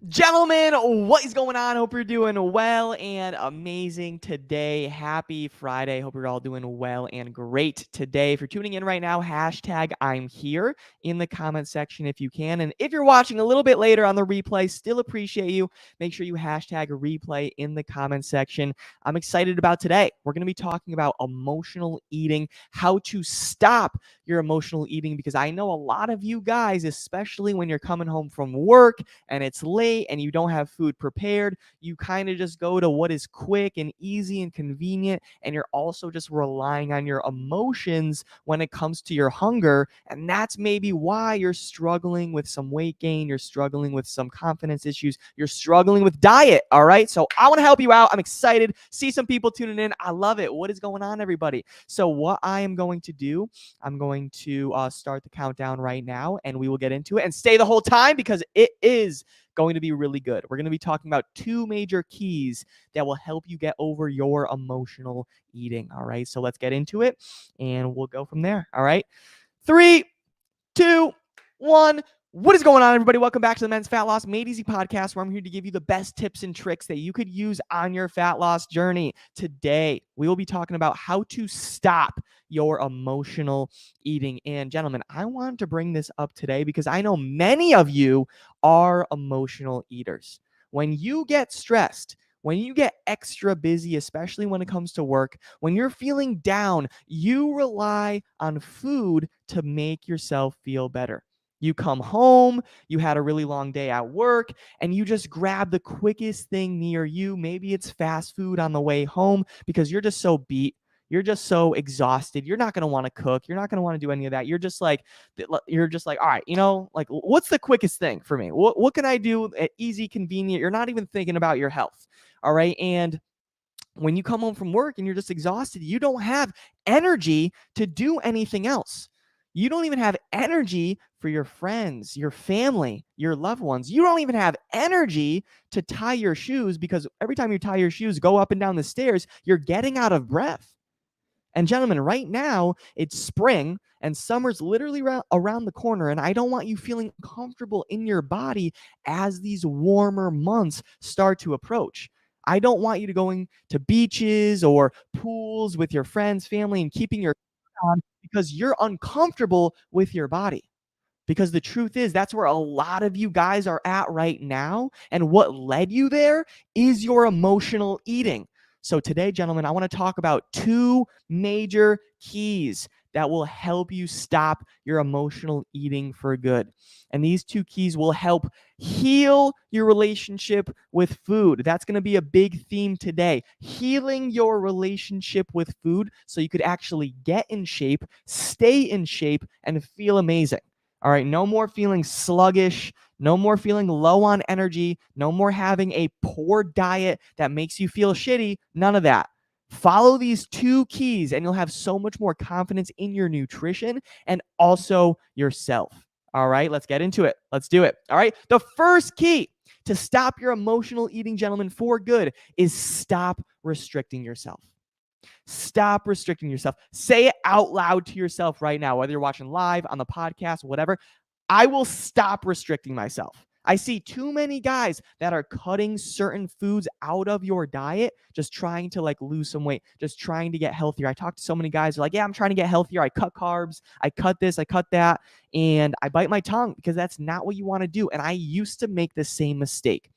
Gentlemen, what is going on? Hope you're doing well and amazing today. Happy Friday. Hope you're all doing well and great today. If you're tuning in right now, hashtag I'm here in the comment section if you can. And if you're watching a little bit later on the replay, still appreciate you. Make sure you hashtag replay in the comment section. I'm excited about today. We're going to be talking about emotional eating, how to stop your emotional eating, because I know a lot of you guys, especially when you're coming home from work and it's late and you don't have food prepared, you kind of just go to what is quick and easy and convenient, and you're also just relying on your emotions when it comes to your hunger. And that's maybe why you're struggling with some weight gain, you're struggling with some confidence issues, you're struggling with diet. All right, so I want to help you out. I'm excited. See some people tuning in. I love it. What is going on, everybody? So what I am going to do, I'm going to start the countdown right now, and we will get into it, and stay the whole time because it is going to be really good. We're going to be talking about two major keys that will help you get over your emotional eating. All right, so let's get into it, and we'll go from there. All right, 3, 2, 1. What is going on, everybody? Welcome back to the Men's Fat Loss Made Easy podcast, where I'm here to give you the best tips and tricks that you could use on your fat loss journey. Today, we will be talking about how to stop your emotional eating. And gentlemen, I wanted to bring this up today because I know many of you are emotional eaters. When you get stressed, when you get extra busy, especially when it comes to work, when you're feeling down, you rely on food to make yourself feel better. You come home, you had a really long day at work, and you just grab the quickest thing near you. Maybe it's fast food on the way home because you're just so beat. You're just so exhausted. You're not going to want to cook. You're not going to want to do any of that. You're just like, all right, like what's the quickest thing for me? What can I do? Easy, convenient. You're not even thinking about your health. All right. And when you come home from work and you're just exhausted, you don't have energy to do anything else. You don't even have energy for your friends, your family, your loved ones. You don't even have energy to tie your shoes, because every time you tie your shoes, go up and down the stairs, you're getting out of breath. And gentlemen, right now it's spring and summer's literally around the corner. And I don't want you feeling comfortable in your body as these warmer months start to approach. I don't want you to going to beaches or pools with your friends, family, and keeping your on because you're uncomfortable with your body. Because the truth is, that's where a lot of you guys are at right now. And what led you there is your emotional eating. So today, gentlemen, I want to talk about two major keys that will help you stop your emotional eating for good. And these two keys will help heal your relationship with food. That's going to be a big theme today. Healing your relationship with food so you could actually get in shape, stay in shape, and feel amazing. All right, no more feeling sluggish, no more feeling low on energy, no more having a poor diet that makes you feel shitty, none of that. Follow these two keys and you'll have so much more confidence in your nutrition and also yourself. All right, let's get into it. Let's do it. All right, the first key to stop your emotional eating, gentlemen, for good is stop restricting yourself. Stop restricting yourself. Say it out loud to yourself right now, whether you're watching live, on the podcast, whatever. I will stop restricting myself. I see too many guys that are cutting certain foods out of your diet, just trying to like lose some weight, just trying to get healthier. I talk to so many guys who are like, yeah, I'm trying to get healthier. I cut carbs, I cut this, I cut that, and I bite my tongue because that's not what you want to do. And I used to make the same mistake.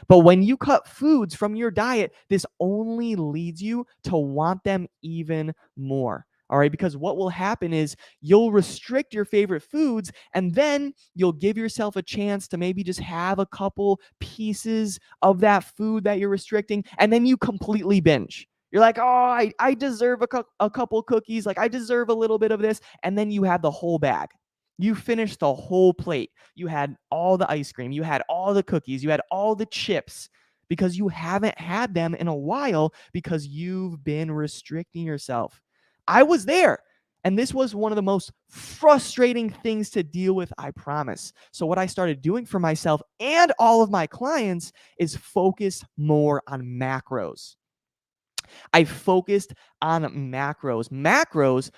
But when you cut foods from your diet, this only leads you to want them even more. All right, because what will happen is you'll restrict your favorite foods, and then you'll give yourself a chance to maybe just have a couple pieces of that food that you're restricting, and then you completely binge. You're like, oh, I deserve a couple cookies. Like, I deserve a little bit of this. And then you have the whole bag. You finished the whole plate. You had all the ice cream. You had all the cookies. You had all the chips because you haven't had them in a while because you've been restricting yourself. I was there. And this was one of the most frustrating things to deal with, I promise. So, what I started doing for myself and all of my clients is focus more on macros. I focused on macros. Macros,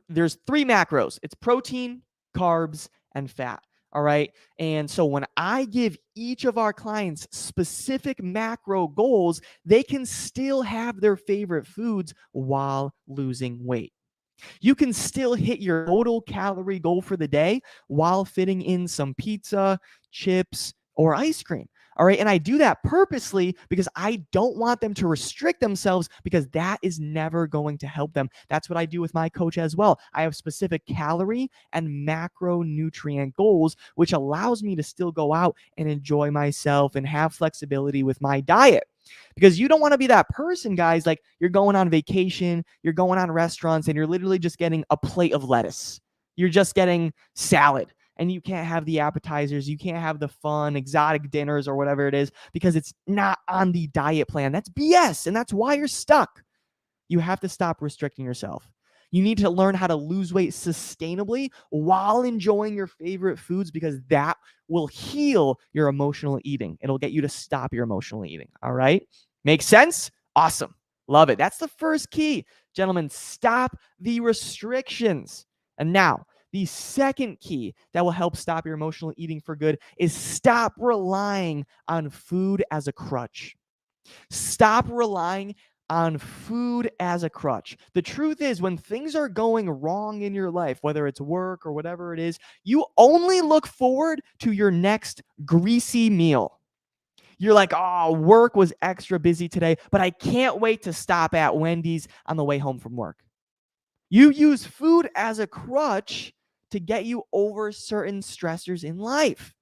there's three macros. It's protein, carbs, and fat. All right. And so when I give each of our clients specific macro goals, they can still have their favorite foods while losing weight. You can still hit your total calorie goal for the day while fitting in some pizza, chips, or ice cream. All right. And I do that purposely because I don't want them to restrict themselves, because that is never going to help them. That's what I do with my coach as well. I have specific calorie and macronutrient goals, which allows me to still go out and enjoy myself and have flexibility with my diet. Because you don't want to be that person, guys. Like, you're going on vacation, you're going on restaurants, and you're literally just getting a plate of lettuce. You're just getting salad, and you can't have the appetizers. You can't have the fun, exotic dinners or whatever it is, because it's not on the diet plan. That's BS, and that's why you're stuck. You have to stop restricting yourself. You need to learn how to lose weight sustainably while enjoying your favorite foods, because that will heal your emotional eating. It'll get you to stop your emotional eating. All right? Makes sense? Awesome. Love it. That's the first key. Gentlemen, stop the restrictions. And now, the second key that will help stop your emotional eating for good is stop relying on food as a crutch. Stop relying on food as a crutch. The truth is, when things are going wrong in your life, whether it's work or whatever it is, you only look forward to your next greasy meal. You're like, oh, work was extra busy today, but I can't wait to stop at Wendy's on the way home from work. You use food as a crutch to get you over certain stressors in life.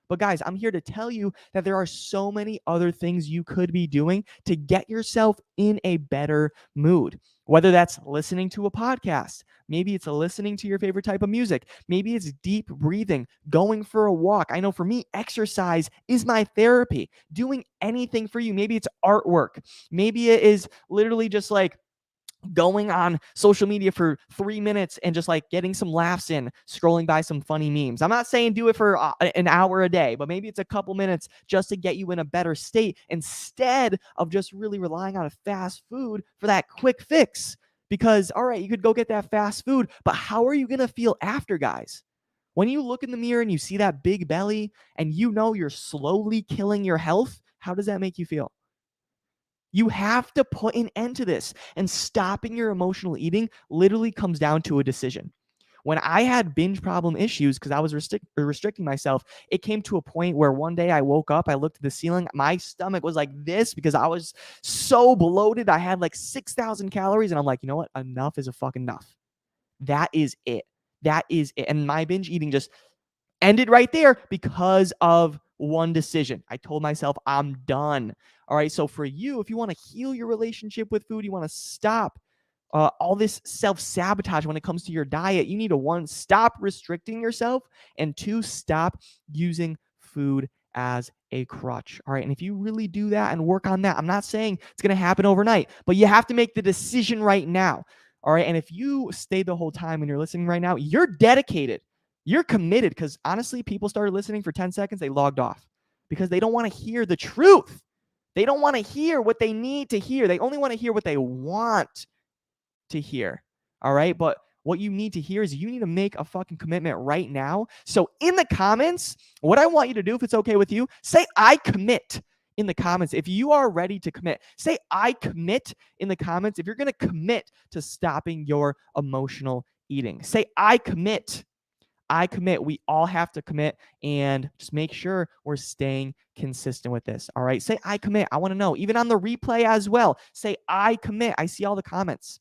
But guys, I'm here to tell you that there are so many other things you could be doing to get yourself in a better mood. Whether that's listening to a podcast, maybe it's listening to your favorite type of music, maybe it's deep breathing, going for a walk. I know for me, exercise is my therapy. Doing anything for you. Maybe it's artwork. Maybe it is literally just like going on social media for 3 minutes and just like getting some laughs in, scrolling by some funny memes. I'm not saying do it for an hour a day, but maybe it's a couple minutes just to get you in a better state, instead of just really relying on a fast food for that quick fix. Because, all right, you could go get that fast food, but how are you going to feel after, guys? When you look in the mirror and you see that big belly and you know you're slowly killing your health, how does that make you feel? You have to put an end to this. And stopping your emotional eating literally comes down to a decision. When I had binge problem issues because I was restricting myself, it came to a point where one day I woke up, I looked at the ceiling, my stomach was like this because I was so bloated. I had like 6,000 calories, and I'm like, you know what? Enough is a fucking enough. That is it. That is it. And my binge eating just ended right there because of one decision. I told myself I'm done. All right. So for you, if you want to heal your relationship with food, you want to stop all this self-sabotage when it comes to your diet, you need to, one, stop restricting yourself, and two, stop using food as a crutch. All right. And if you really do that and work on that, I'm not saying it's going to happen overnight, but you have to make the decision right now. All right. And if you stayed the whole time and you're listening right now, you're dedicated. You're committed, because honestly, people started listening for 10 seconds, they logged off because they don't want to hear the truth. They don't want to hear what they need to hear. They only want to hear what they want to hear. All right. But what you need to hear is you need to make a fucking commitment right now. So in the comments, what I want you to do, if it's okay with you, say I commit in the comments. If you are ready to commit, say I commit in the comments. If you're going to commit to stopping your emotional eating, say I commit. I commit. We all have to commit, and just make sure we're staying consistent with this. All right. Say I commit. I want to know, even on the replay as well. Say I commit. I see all the comments.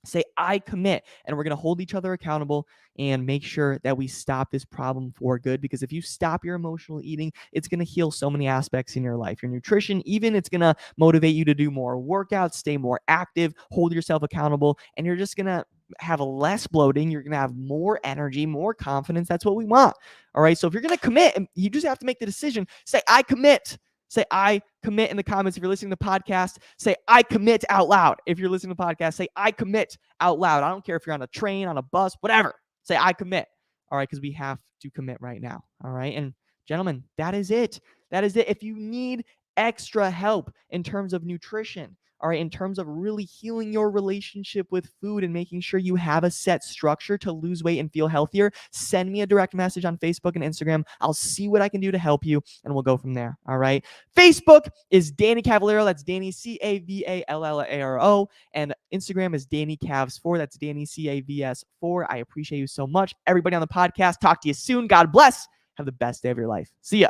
Say I commit, and we're going to hold each other accountable and make sure that we stop this problem for good. Because if you stop your emotional eating, it's going to heal so many aspects in your life. Your nutrition, even, it's going to motivate you to do more workouts, stay more active, hold yourself accountable, and you're just going to have less bloating. You're going to have more energy, more confidence. That's what we want. All right. So if you're going to commit, you just have to make the decision. Say I commit. Say I commit in the comments. If you're listening to the podcast, say I commit out loud. If you're listening to the podcast, say I commit out loud. I don't care if you're on a train, on a bus, whatever. Say I commit. All right, because we have to commit right now. All right. And gentlemen, that is it. That is it. If you need extra help in terms of nutrition, all right, in terms of really healing your relationship with food and making sure you have a set structure to lose weight and feel healthier, send me a direct message on Facebook and Instagram. I'll see what I can do to help you, and we'll go from there. All right. Facebook is Danny Cavallaro. That's Danny Cavallaro. And Instagram is Danny Cavs4. That's Danny Cavs4. I appreciate you so much. Everybody on the podcast, talk to you soon. God bless. Have the best day of your life. See ya.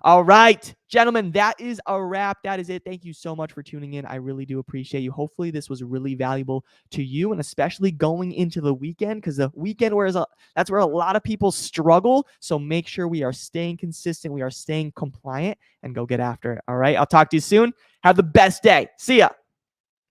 All right, gentlemen, that is a wrap. That is it. Thank you so much for tuning in. I really do appreciate you. Hopefully this was really valuable to you, and especially going into the weekend, because the weekend that's where a lot of people struggle. So make sure we are staying consistent, we are staying compliant, and go get after it. All right, I'll talk to you soon. Have the best day. See ya.